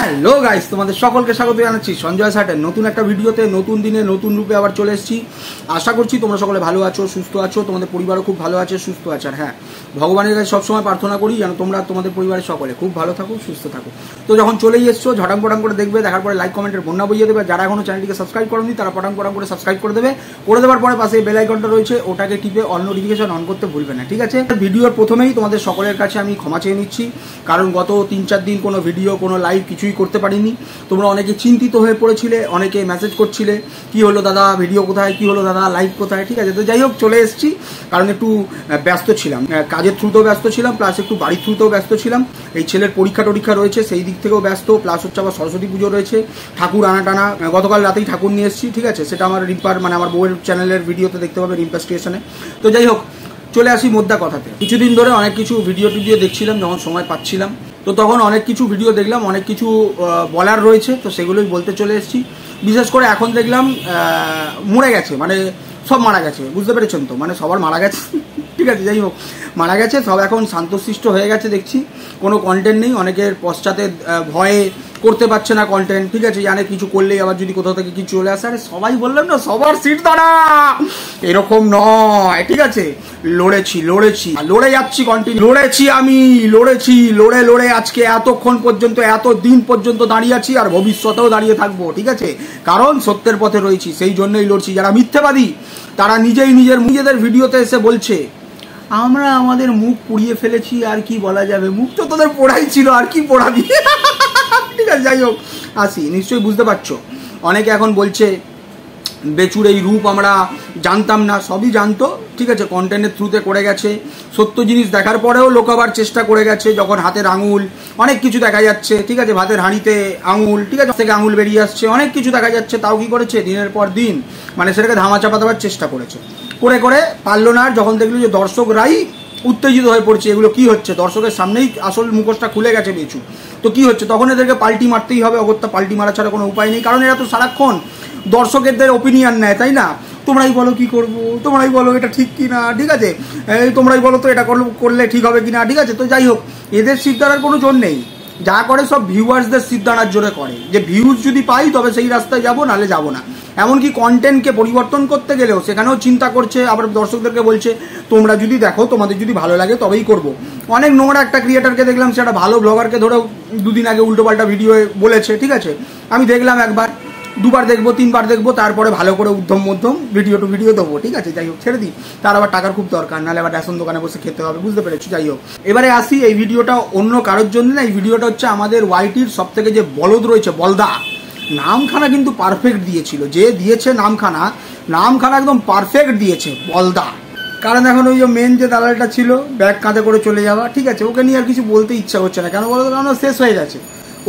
Hello guys, তোমাদের সকলকে স্বাগত জানাচ্ছি সঞ্জয় সাটের নতুন একটা ভিডিওতে। নতুন দিনে নতুন রূপে আবার চলে এসেছি। আশা করছি তোমরা সকলে ভালো আছো, সুস্থ আছো, তোমাদের পরিবারও খুব ভালো আছে, সুস্থ আছে। আর হ্যাঁ, ভগবানের কাছে সবসময় প্রার্থনা করি যেন তোমরা তোমাদের পরিবারের সকলে খুব ভালো থাকো, সুস্থ থাকো। তো যখন চলেই এসছো, ঝটাং পটাং করে দেখবে, দেখার পরে লাইক কমেন্টের বন্যা বইয়ে দেবে। যারা এখনো চ্যানেলটিকে সাবস্ক্রাইব করেনি তারা পটাং পটাং করে সাবস্ক্রাইব করে দেবে। করে দেওয়ার পরে পাশে বেল আইকনটা রয়েছে, ওটাকে টিপে অল নোটিফিকেশন অন করতে ভুলবে না, ঠিক আছে? ভিডিওর প্রথমেই তোমাদের সকলের কাছে আমি ক্ষমা চেয়ে নিচ্ছি, কারণ গত 3-4 দিন কোনো ভিডিও, কোনো লাইভ কিছুই করতে পারিনি। তোমরা অনেকে চিন্তিত হয়ে পড়েছিলে, অনেকে মেসেজ করছিলে কি হলো দাদা, ভিডিও কোথায়, কি হলো দাদা, লাইভ কোথায়, ঠিক আছে? তো যাই হোক, চলে এসেছি, কারণ একটু ব্যস্ত ছিলাম, কাজের থ্রুতেও ব্যস্ত ছিলাম, প্লাস একটু বাড়ির থ্রুতেও ব্যস্ত ছিলাম। এই ছেলের পরীক্ষা রয়েছে, সেই দিক থেকেও ব্যস্ত, প্লাস হচ্ছে আবার সরস্বতী পুজো রয়েছে, ঠাকুর আনা টানা। গতকাল রাতেই ঠাকুর নিয়ে এসেছি, ঠিক আছে? সেটা আমার রিম্পার মানে আমার বউয়ের চ্যানেলের ভিডিওতে দেখতে পাবে, রিম্পা স্টেশনে। তো যাই হোক, চলে আসি মোদ্দা কথাতে। কিছুদিন ধরে অনেক কিছু ভিডিও দেখছিলাম, যখন সময় পাচ্ছিলাম, তো তখন অনেক কিছু ভিডিও দেখলাম, অনেক কিছু বলার রয়েছে, তো সেগুলোই বলতে চলে এসেছি। বিশেষ করে এখন দেখলাম মরে গেছে, মানে সব মারা গেছে, বুঝতে পেরেছেন তো? মানে সবার মারা গেছে, ঠিক আছে? যাই হোক, মারা গেছে সব, এখন শান্তশিষ্ট হয়ে গেছে দেখছি, কোনো কন্টেন্ট নেই। অনেকের পশ্চাতে ভয়ে করতে পারছে না কন্টেন্ট, ঠিক আছে? জানে কিছু করলেই আবার যদি কোথাও থেকে কিছু চলে আসে, আরে সবাই বললাম না সবার সিট দাঁড়া, এরকম নয়, ঠিক আছে? লড়ে যাচ্ছি, কন্টিনিউ লড়েছি, আমি লড়ে আজকে এতক্ষণ পর্যন্ত, এত দিন পর্যন্ত দাঁড়িয়ে আছি, আর ভবিষ্যতেও দাঁড়িয়ে থাকবো, ঠিক আছে? কারণ সত্যের পথে রয়েছি, সেই জন্যই লড়ছি। যারা মিথ্যাবাদী তারা নিজেদের ভিডিওতে এসে বলছে আমরা আমাদের মুখ পুড়িয়ে ফেলেছি, আর কি বলা যাবে, মুখ তো তোদের পোড়াই ছিল, আর কি পোড়াবি, ঠিক আছে? যাই হোক, আসি, নিশ্চয়ই বুঝতে পারছো। অনেকে এখন বলছে বেচুর এই রূপ আমরা জানতাম না, সবই জানতো, ঠিক আছে? কন্টেন্টের থ্রুতে করে গেছে, সত্য জিনিস দেখার পরেও লোকাবার চেষ্টা করে গেছে। যখন হাতের আঙুল অনেক কিছু দেখা যাচ্ছে, ঠিক আছে? ভাতের হাঁড়িতে আঙুল, ঠিক আছে, থেকে আঙুল বেরিয়ে আসছে, অনেক কিছু দেখা যাচ্ছে, তাও কি করেছে দিনের পর দিন মানে সেটাকে ধামাচাপা দেওয়ার চেষ্টা করেছে, করে পারলো না। যখন দেখলো যে দর্শকরাই উত্তেজিত হয়ে পড়ছে, এগুলো কি হচ্ছে, দর্শকের সামনেই আসল মুখোশটা খুলে গেছে বেচু, তো কি হচ্ছে? তখন এদেরকে পাল্টি মারতেই হবে, অগত্যা পাল্টি মারা ছাড়া কোনো উপায় নেই। কারণ এরা তো সারাক্ষণ দর্শকদের ওপিনিয়ন নেয়, তাই না? তোমরাই বলো কি করবো, তোমরাই বলো এটা ঠিক কি না, ঠিক আছে? এই তোমরাই বলো তো এটা করলে ঠিক হবে কি না, ঠিক আছে? তো যাই হোক, এদের সিদ্ধান্তের কোনো জোর নেই, যা করে সব ভিউয়ার্সদের সিদ্ধান্তের জোরে করে, যে ভিউজ যদি পাই তবে সেই রাস্তায় যাবো, নাহলে যাবো না। এমনকি কন্টেন্টকে পরিবর্তন করতে গেলেও সেখানেও চিন্তা করছে, আবার দর্শকদেরকে বলছে তোমরা যদি দেখো, তোমাদের যদি ভালো লাগে তবেই করবো। অনেক নোংরা একটা ক্রিয়েটারকে দেখলাম, সেটা ভালো ব্লগারকে ধরেও 2 দিন আগে উল্টোপাল্টা ভিডিও বলেছে, ঠিক আছে? আমি দেখলাম, একবার 2বার দেখবো, 3বার দেখবো, তারপরে ভালো করে উদ্ধম মধ্যম ভিডিও দেবো, ঠিক আছে? যাই হোক, ছেড়ে দিই, তার আবার টাকার খুব দরকার, নাহলে আবার রেশন দোকানে বসে খেতে হবে, বুঝতে পেরেছি? যাই হোক, এবারে আসি, এই ভিডিওটা অন্য কারোর জন্য না, এই ভিডিওটা হচ্ছে আমাদের ওয়াইটির সব থেকে যে বলদ রয়েছে, বলদা, নামখানা কিন্তু পারফেক্ট দিয়েছিল, যে দিয়েছে নামখানা একদম পারফেক্ট দিয়েছে, বলদা। কারণ এখন ওই যে মেন যে দালালটা ছিল, ব্যাগ কাঁধে করে চলে যাওয়া, ঠিক আছে? ওকে নিয়ে আর কিছু বলতে ইচ্ছা হচ্ছে না, কেন বলো তো? কারণ শেষ হয়ে গেছে,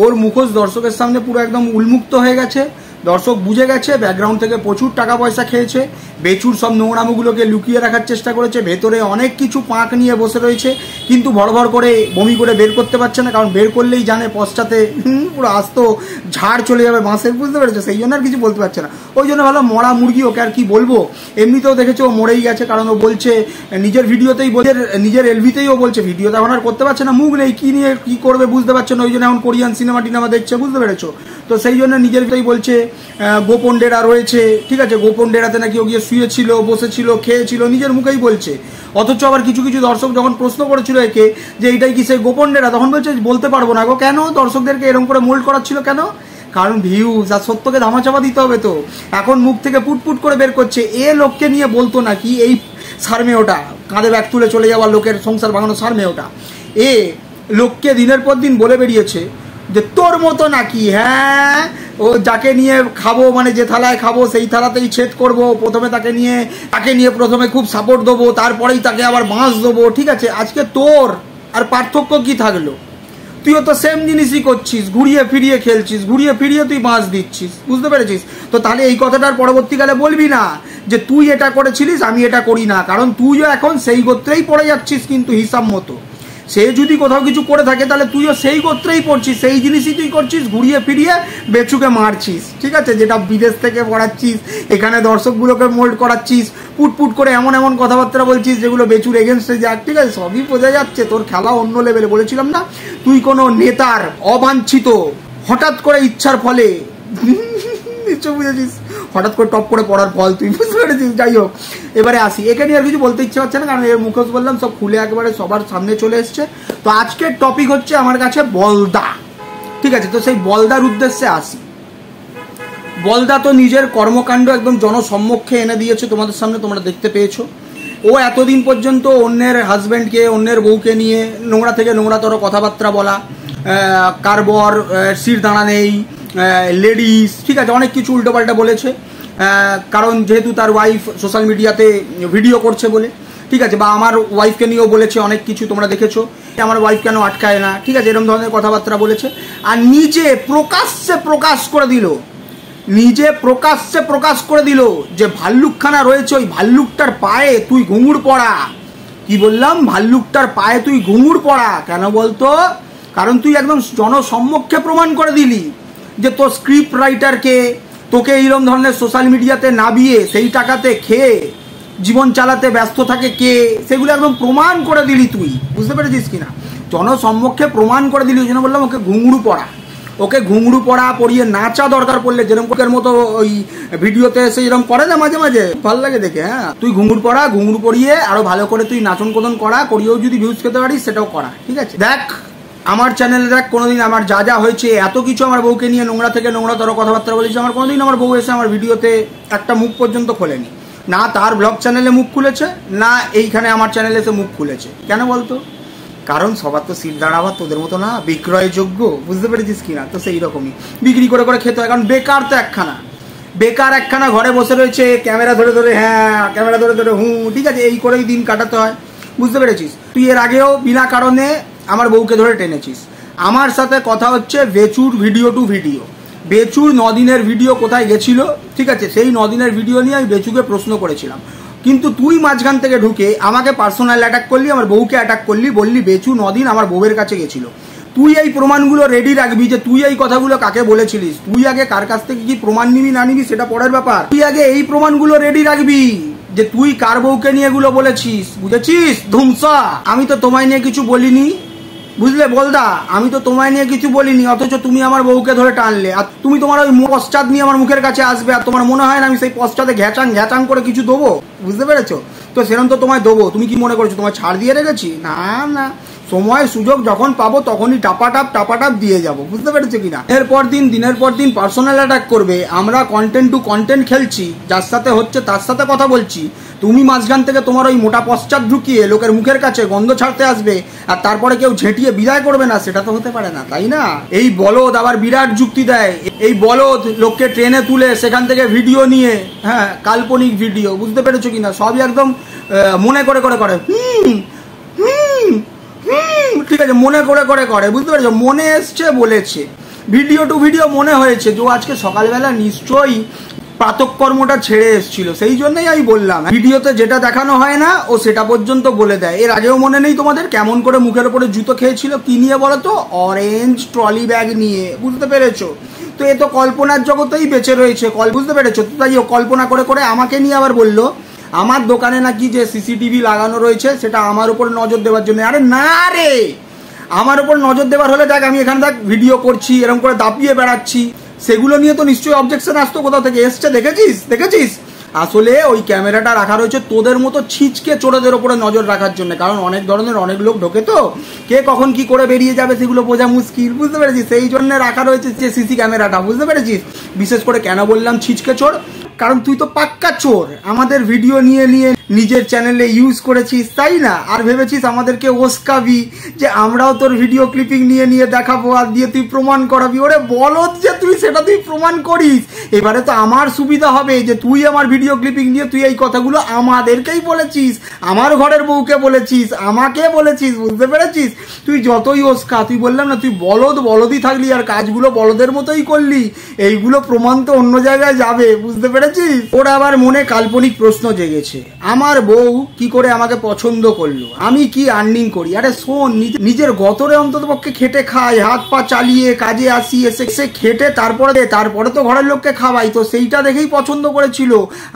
ওর মুখোশ দর্শকের সামনে পুরো একদম উন্মুক্ত হয়ে গেছে, দর্শক বুঝে গেছে, ব্যাকগ্রাউন্ড থেকে প্রচুর টাকা পয়সা খেয়েছে, বেচুর সব নোংরামুগুলোকে লুকিয়ে রাখার চেষ্টা করেছে, ভেতরে অনেক কিছু পাঁক নিয়ে বসে রয়েছে, কিন্তু ভড় করে বমি করে বের করতে পারছে না, কারণ বের করলেই জানে পশ্চাতে পুরো আস্ত ঝাড় চলে যাবে বাঁশের, বুঝতে পেরেছে? সেই জন্য আর কিছু বলতে পারছে না। ওই জন্য ভালো মরা মুরগি, ওকে আর কি বলবো। এমনিতেও দেখেছে ও মরেই গেছে, কারণ ও বলছে নিজের ভিডিওতেই, নিজের এলভিতেই ও বলছে ভিডিওতে এখন আর করতে পারছে না, মুখ নেই, কি নিয়ে কি করবে বুঝতে পারছে না, ওই জন্য এখন কোরিয়ান সিনেমা দেখছে, বুঝতে পেরেছো? তো সেই জন্য নিজের ভিতরেই বলছে গোপন ডেরা রয়েছে, ঠিক আছে? গোপন ডেরাতে নাকি ও গিয়ে শুয়েছিল, বসেছিল, খেয়েছিল, নিজের মুখেই বলছে। অথচ আবার কিছু দর্শক যখন প্রশ্ন করেছিল একে যে এইটাই কি সেই গোপন ডেরা, তখন বলছে বলতে পারবো না গো। কেন? দর্শকদেরকে এরকম করে মোল্ড করাচ্ছিল কেন? কারণ ভিউজ আর সত্যকে ধামাচাপা দিতে হবে, তো এখন মুখ থেকে পুটপুট করে বের করছে। এ লোককে নিয়ে বলতো নাকি এই সারমেয়টা, কাঁধে ব্যাগ তুলে চলে যাওয়ার লোকের সংসার ভাঙানো সারমেয়টা, এ লোককে দিনের পর দিন বলে বেরিয়েছে যে তোর মতো নাকি, হ্যাঁ, ও যাকে নিয়ে খাবো, মানে যে থালায় খাবো সেই থালাতেই ছেদ করবো, প্রথমে তাকে নিয়ে প্রথমে খুব সাপোর্ট দেবো, তারপরেই তাকে আবার বাঁশ দেবো, ঠিক আছে? আজকে তোর আর পার্থক্য কি থাকলো? তুইও তো সেম জিনিসই করছিস, ঘুরিয়ে ফিরিয়ে খেলছিস, ঘুরিয়ে ফিরিয়ে তুই বাঁশ দিচ্ছিস, বুঝতে পেরেছিস তো? তাহলে এই কথাটার পরবর্তীকালে বলবি না যে তুই এটা করেছিলিস, আমি এটা করি না, কারণ তুইও এখন সেই গোত্রেই পড়ে যাচ্ছিস, কিন্তু হিসাব মতো। সে যদি কোথাও কিছু করে থাকে তাহলে তুইও সেই গোত্রেই পড়ছিস, সেই জিনিসই তুই করছিস, ঘুরিয়ে ফিরিয়ে বেচুকে মারছিস, ঠিক আছে? যেটা বিদেশ থেকে পড়াচ্ছিস, এখানে দর্শকগুলোকে মোল্ড করাচ্ছিস, পুটপুট করে এমন কথাবার্তা বলছিস যেগুলো বেচুর এগেনস্টে যাক, ঠিক আছে? সবই বোঝা যাচ্ছে তোর খেলা অন্য লেভেলে। বলেছিলাম না, তুই কোনো নেতার অবাঞ্ছিত হঠাৎ করে ইচ্ছার ফলে নিশ্চয় বুঝেছিস, হঠাৎ করে টপ করে পড়ার ফল, তুই বুঝতে পেরেছিস। যাই হোক, এবারে আসি, একে নিয়ে আর কিছু বলতে ইচ্ছে হচ্ছে না, কারণ এর মুখোশ বললাম সব খুলে একেবারে সবার সামনে চলে এসছে। তো আজকের টপিক হচ্ছে আমার কাছে বলদা, ঠিক আছে। তো সেই বলদার উদ্দেশ্যে আসি। বলদা তো নিজের কর্মকাণ্ড একদম জনসম্মুখে এনে দিয়েছে তোমাদের সামনে, তোমরা দেখতে পেয়েছো। ও এতদিন পর্যন্ত অন্যের হাজব্যান্ডকে, অন্যের বউকে নিয়ে নোংরা থেকে নোংরাতর কথাবার্তা বলা, কার বর শির দাঁড়া নেই, লেডিস, ঠিক আছে, অনেক কিছু উল্টোপাল্টা বলেছে, কারণ যেহেতু তার ওয়াইফ সোশ্যাল মিডিয়াতে ভিডিও করছে বলে, ঠিক আছে। বা আমার ওয়াইফকে নিয়েও বলেছে অনেক কিছু, তোমরা দেখেছো, আমার ওয়াইফ কেন আটকায় না, ঠিক আছে, এরকম ধরনের কথাবার্তা বলেছে। আর নিজে প্রকাশ্যে প্রকাশ করে দিল, নিজে প্রকাশ্যে প্রকাশ করে দিল যে ভাল্লুকখানা রয়েছে, ওই ভাল্লুকটার পায়ে তুই ঘুঙুর পড়া। কি বললাম? ভাল্লুকটার পায়ে তুই ঘুঙুর পড়া। কেন বলতো? কারণ তুই একদম জনসম্মুখে প্রমাণ করে দিলি যে তোর স্ক্রিপ্ট রাইটারকে, তোকে এইরকম ধরনের সোশ্যাল মিডিয়াতে নাবিয়ে সেই টাকাতে খেয়ে জীবন চালাতে ব্যস্ত থাকে কে, সেগুলো একদম প্রমাণ করে দিলি তুই, বুঝতে পেরেছিস কিনা? জনসম্মুখে প্রমাণ করে দিলি। ওই জন্য বললাম ওকে ঘুঙুরু পড়া, ওকে ঘুঙরু পড়া পরিয়ে নাচা দরকার পড়লে, যেরকম মতো ওই ভিডিওতে এসে যেরকম করে না মাঝে মাঝে, ভালো লাগে দেখে। হ্যাঁ, তুই ঘুঙুর পড়া, ঘুঙরু পরিয়ে আরো ভালো করে তুই নাচন কোদন করা, করিয়েও যদি ভিউজ পেতে পারিস সেটাও করা, ঠিক আছে। দেখ আমার চ্যানেলে, দেখ কোনোদিন আমার যা যা হয়েছে, এত কিছু আমার বউকে নিয়ে নোংরা থেকে নোংরাতর কথাবার্তা বলেছি, আমার কোনোদিন আমার বউ এসে আমার ভিডিওতে একটা মুখ পর্যন্ত খোলেনি, না তার ব্লগ চ্যানেলে মুখ খুলেছে, না এইখানে আমার চ্যানেলে এসে মুখ খুলেছে। কেন বলতো? কারণ সবার তো সিট দাঁড়াবার তোদের মতো না বিক্রয়যোগ্য, বুঝতে পেরেছিস কিনা? তো সেই রকমই বিক্রি করে করে খেতে হয়, কারণ বেকার তো একখানা, বেকার একখানা ঘরে বসে রয়েছে, ক্যামেরা ধরে ধরে হ্যাঁ, ক্যামেরা ধরে ধরে হুঁ, ঠিক আছে, এই করেই দিন কাটাতে হয়, বুঝতে পেরেছিস? তুই এর আগেও বিনা কারণে আমার বউকে ধরে টেনেছিস। আমার সাথে কথা হচ্ছে বেচুর ভিডিও টু ভিডিও, বেচুর 9 দিনের ভিডিও কোথায় গেছিল, ঠিক আছে, সেই 9 দিনের ভিডিও নিয়ে আমি বেচুকে প্রশ্ন করেছিলাম, কিন্তু তুই মাঝখান থেকে ঢুকে আমাকে পার্সোনাল অ্যাটাক করলি, আমার বউকে অ্যাটাক করলি, বললি বেচু 9 দিন আমার বউয়ের কাছে গেছিল। তুই এই প্রমাণগুলো রেডি রাখবি যে তুই এই কথাগুলো কাকে বলেছিলিস। তুই আগে কার কাছ থেকে কি প্রমাণ নিবি না নিবি সেটা পরের ব্যাপার, তুই আগে এই প্রমাণগুলো রেডি রাখবি যে তুই কার বউকে নিয়ে এগুলো বলেছিস, বুঝেছিস? ধুমসা, আমি তো তোমায় নিয়ে কিছু বলিনি, বুঝলে বলদা, আমি তো তোমায় নিয়ে কিছু বলিনি, অথচ তুমি আমার বউকে ধরে টানলে, আর তুমি তোমার ওই পশ্চাৎ নিয়ে আমার মুখের কাছে আসবে, আর তোমার মনে হয় না আমি সেই পশ্চাতে ঘ্যাচাং ঘ্যাচাং করে কিছু দেবো, বুঝতে পেরেছো? তো সেরকম তো তোমায় দেবো। তুমি কি মনে করছো তোমায় ছাড় দিয়ে রেখেছি? না না, সময় সুযোগ যখন পাবো তখনই টাপাটাপ দিয়ে যাবো, বুঝতে পেরেছো কিনা? এরপর দিন, দিনের পর দিন পার্সোনাল অ্যাটাক করবে, আমরা কন্টেন্ট টু কন্টেন্ট খেলছি, যার সাথে হচ্ছে তার সাথে কথা বলছি, তুমি মাঝখান থেকে তোমার ওই মোটা পশ্চাৎ ঢুকিয়ে লোকের মুখের কাছে গন্ধ ছাড়তে আসবে, আর তারপরে কেউ ঝেঁটিয়ে বিদায় করবে না, সেটা তো হতে পারে না, তাই না? এই বলদ আবার বিরাট যুক্তি দেয়, এই বলদ লোককে ট্রেনে তুলে সেখান থেকে ভিডিও নিয়ে, হ্যাঁ, কাল্পনিক ভিডিও, বুঝতে পেরেছো কিনা? সবই একদম মনে করে করে করে, ঠিক আছে, মনে করে করে করে, বুঝতে পেরেছো? মনে এসছে বলেছে, ভিডিও টু ভিডিও মনে হয়েছে যে আজকে সকালবেলা নিশ্চয়ই প্রাতঃকর্মটা ছেড়ে এসেছিল, সেই জন্যই আমি বললাম ভিডিওতে যেটা দেখানো হয় না ও সেটা পর্যন্ত বলে দেয়। এর আগেও মনে নেই তোমাদের কেমন করে মুখের উপরে জুতো খেয়েছিল, কি নিয়ে বলো তো? অরেঞ্জ ট্রলি ব্যাগ নিয়ে, বুঝতে পেরেছো? তো এ তো কল্পনার জগতেই বেঁচে রয়েছে, বুঝতে পেরেছো? তাই কল্পনা করে করে আমাকে নিয়ে আবার বললো আমার দোকানে নাকি যে সিসিটিভি লাগানো রয়েছে সেটা আমার উপর নজর দেওয়ার জন্য। আরে না রে, আমার উপর নজর দেওয়ার হলে দেখ আমি এখানে দেখ ভিডিও করছি, এরকম করে দাপিয়ে বেড়াচ্ছি, সেগুলো নিয়ে তো নিশ্চয়ই অবজেকশন আসতো, কোথাও থেকে এসছে, দেখেছিস? আসলে ওই ক্যামেরাটা রাখা রয়েছে তোদের মতো ছিচকে চোরদের ওপরে নজর রাখার জন্য, কারণ অনেক ধরনের অনেক লোক ঢোকে, তো কে কখন কি করে বেরিয়ে যাবে সেগুলো বোঝা মুশকিল, বুঝতে পেরেছিস? সেই জন্য রাখা রয়েছে যে সিসি ক্যামেরাটা, বুঝতে পেরেছিস? বিশেষ করে কেন বললাম ছিচকে চোর, কারণ তুই তো পাক্কা চোর, আমাদের ভিডিও নিয়ে নিয়ে নিজের চ্যানেলে ইউজ করেছিস, তাই না? আর ভেবেছিস আমাদেরকে ওস্কাবি যে আমরাও তোর ভিডিও ক্লিপিং নিয়ে নিয়ে দেখাবো আর দিয়ে তুই প্রমাণ করাবি। ওরে বলদ যে তুই সেটা তুই প্রমাণ করিস, এবারে তো আমার সুবিধা হবে যে তুই আমার ভিডিও ক্লিপিং দিয়ে তুই এই কথাগুলো আমাদেরকেই বলেছিস, আমার ঘরের বউকে বলেছিস, আমাকে বলেছিস, বুঝতে পেরেছিস? তুই যতই ওস্কা, তুই বললাম না তুই বলদই থাকলি আর কাজগুলো বলদের মতোই করলি, এইগুলো প্রমাণ তো অন্য জায়গায় যাবে, বুঝতে পেরেছিস? ওরা আবার মনে কাল্পনিক প্রশ্ন জেগেছে, আমার বউ কি করে আমাকে পছন্দ করলো, আমি কি আর্নিং করি। আরে শোন, নিজের গতরে অন্তত পক্ষে খেটে খাই, হাত পা চালিয়ে কাজে আসি, এসে খেটে তারপরে তো ঘরের লোককে খাওয়াই, তো সেইটা দেখেই পছন্দ করেছিল।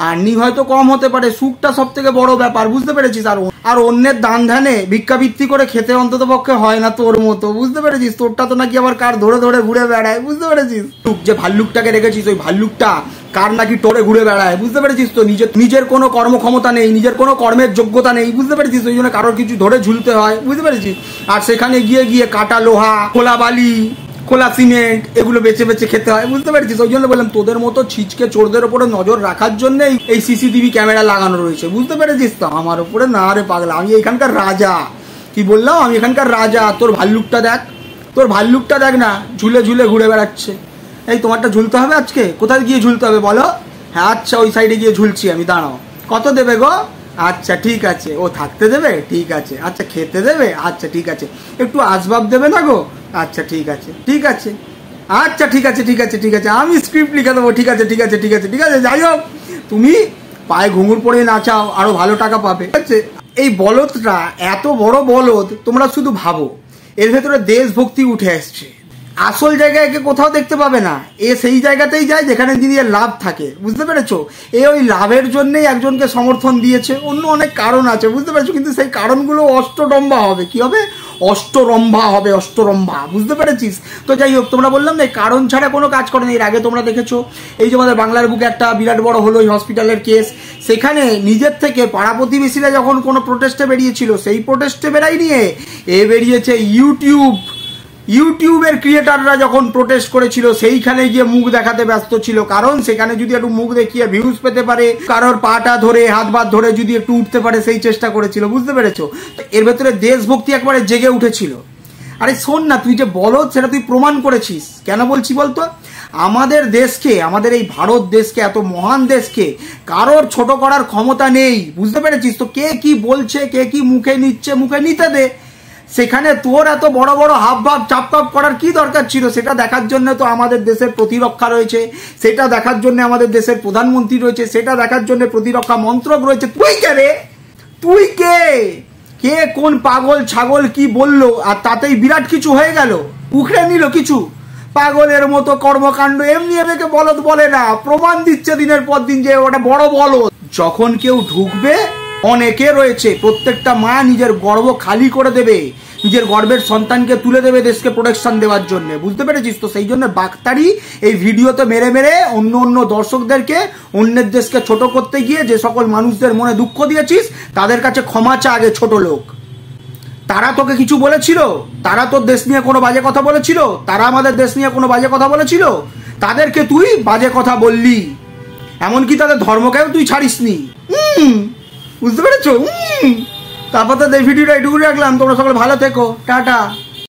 আর্নিং হয়তো কম হতে পারে, সুখটা সব থেকে বড় ব্যাপার, বুঝতে পেরেছিস? আর অন্যের দান ধ্যানে ভিক্ষাবৃত্তি করে খেতে অন্তত পক্ষে হয় না তোর মতো, বুঝতে পেরেছিস? তোরটা তো নাকি আবার কার ধরে ধরে ঘুরে বেড়ায়, বুঝতে পেরেছিস? যে ভাল্লুকটাকে রেখেছিস, ওই ভাল্লুকটা কার নাকি টোরে ঘুরে বেড়ায়, বুঝতে পেরেছিস? তো নিজের কোনো কর্মক্ষমতা নেই, নিজের কোনো কর্মের যোগ্যতা নেই, বুঝতে পেরেছিস? ওই জন্য কারোর কিছু ধরে ঝুলতে হয়, বুঝতে পেরেছিস? আর সেখানে গিয়ে কাটা লোহা, খোলা বালি, খোলা সিমেন্ট এগুলো বেছে বেছে খেতে হয়, বুঝতে পেরেছিস? ওই জন্য বললাম তোদের মতো ছিচকে চোরদের উপরে নজর রাখার জন্য এই সিসিটিভি ক্যামেরা লাগানো রয়েছে, বুঝতে পেরেছিস? তো আমার উপরে না রে পাগলা, আমি এখানকার রাজা। কি বললাম? আমি এখানকার রাজা। তোর ভাল্লুকটা দেখ, তোর ভাল্লুকটা দেখ না, ঝুলে ঝুলে ঘুরে বেড়াচ্ছে। এই তোমারটা ঝুলতে হবে আজকে? কোথায় গিয়ে ঝুলতে হবে বলো? হ্যাঁ আচ্ছা, ওই সাইডে গিয়ে ঝুলছি আমি, দাঁড়াও। কত দেবে গো? আচ্ছা ঠিক আছে। ও থাকতে দেবে? ঠিক আছে। আচ্ছা খেতে দেবে? আচ্ছা ঠিক আছে। একটু আসবাব দেবে না গো? আচ্ছা ঠিক আছে ঠিক আছে। আচ্ছা ঠিক আছে ঠিক আছে ঠিক আছে, আমি স্ক্রিপ্ট লিখে দেবো। ঠিক আছে ঠিক আছে ঠিক আছে ঠিক আছে। যাই হোক, তুমি পায়ে ঘুঙুর পরে নাচাও, আরো ভালো টাকা পাবে, ঠিক আছে? এই বলদটা এত বড় বলদ, তোমরা শুধু ভাবো এর ভেতরে দেশভক্তি উঠে আসছে। আসল জায়গায় একে কোথাও দেখতে পাবে না, এ সেই জায়গাতেই যায় যেখানে যদি এর লাভ থাকে, বুঝতে পেরেছো? এ ওই লাভের জন্যই একজনকে সমর্থন দিয়েছে, অন্য অনেক কারণ আছে, বুঝতে পেরেছো? কিন্তু সেই কারণগুলো অষ্টরম্ভা হবে। কি হবে? অষ্টরম্ভা হবে, অষ্টরম্ভা, বুঝতে পেরেছিস? তো যাই হোক, তোমরা বললাম না কারণ ছাড়া কোনো কাজ করে না। এর আগে তোমরা দেখেছো এই যে আমাদের বাংলার বুকে একটা বিরাট বড় হলো এই হসপিটালের কেস, সেখানে নিজের থেকে পাড়া প্রতিবেশীরা যখন কোনো প্রোটেস্টে বেরিয়েছিল, সেই প্রোটেস্টে বেরাই নিয়ে এ বেরিয়েছে ইউটিউবের ক্রিয়েটাররা যখন প্রোটেস্ট করেছিল সেইখানে গিয়ে মুখ দেখাতে ব্যস্ত ছিল, কারণ সেখানে যদি একটু মুখ দেখিয়ে ভিউজ পেতে পারে, কারোর পাটা ধরে হাত বাত ধরে যদি একটু উঠতে পারে, সেই চেষ্টা করেছিল, বুঝতে পেরেছো? এর ভেতরে দেশভক্তি একবারে জেগে উঠেছিল। আরে শোন না, তুই যে বলো সেটা তুই প্রমাণ করেছিস। কেন বলছি বলতো? আমাদের দেশকে, আমাদের এই ভারত দেশকে, এত মহান দেশকে কারোর ছোট করার ক্ষমতা নেই, বুঝতে পেরেছিস? তো কে কি বলছে, কে কি মুখে নিচ্ছে, মুখে নিতে দে। সেখানে তোর এত বড় বড় হাবভাব চাপকাপ করার কি দরকার ছিল? সেটা দেখার জন্য তো আমাদের দেশের প্রতিরক্ষা রয়েছে, সেটা দেখার জন্য আমাদের দেশের প্রধানমন্ত্রী রয়েছে, সেটা দেখার জন্য প্রতিরক্ষা মন্ত্রক রয়েছে। তুই কে রে? তুই কে? কে কোন পাগল ছাগল কি বললো আর তাতেই বিরাট কিছু হয়ে গেল, উখড়ে নিল কিছু? পাগলের মতো কর্মকাণ্ড। এমনি এদেরকে বলদ বলে না, প্রমাণ দিচ্ছে দিনের পর দিন যে ওটা বড় বলদ। যখন কেউ ঢুকবে, অনেকে রয়েছে, প্রত্যেকটা মা নিজের গর্ভ খালি করে দেবে, নিজের গর্ভের সন্তানকে তুলে দেবে দেশকে প্রোটেকশন দেওয়ার জন্য, বুঝতে পেরেছিস? তো সেই জন্য বাক্তারি এই ভিডিওতে মেরে মেরে অন্য দর্শকদেরকে অন্যের দেশকে ছোট করতে গিয়ে যে সকল মানুষদের মনে দুঃখ দিয়েছিস, তাদের কাছে ক্ষমা চা আগে, ছোট লোক। তারা তোকে কিছু বলেছিল? তারা তোর দেশ নিয়ে কোনো বাজে কথা বলেছিল? তারা আমাদের দেশ নিয়ে কোনো বাজে কথা বলেছিল? তাদেরকে তুই বাজে কথা বললি, এমনকি তাদের ধর্মকেও তুই ছাড়িসনি। বুঝতে পেরেছো? তারপর তো এই ভিডিওটা এটুকু রাখলাম। তোমরা সকলে ভালো থেকো, টাটা।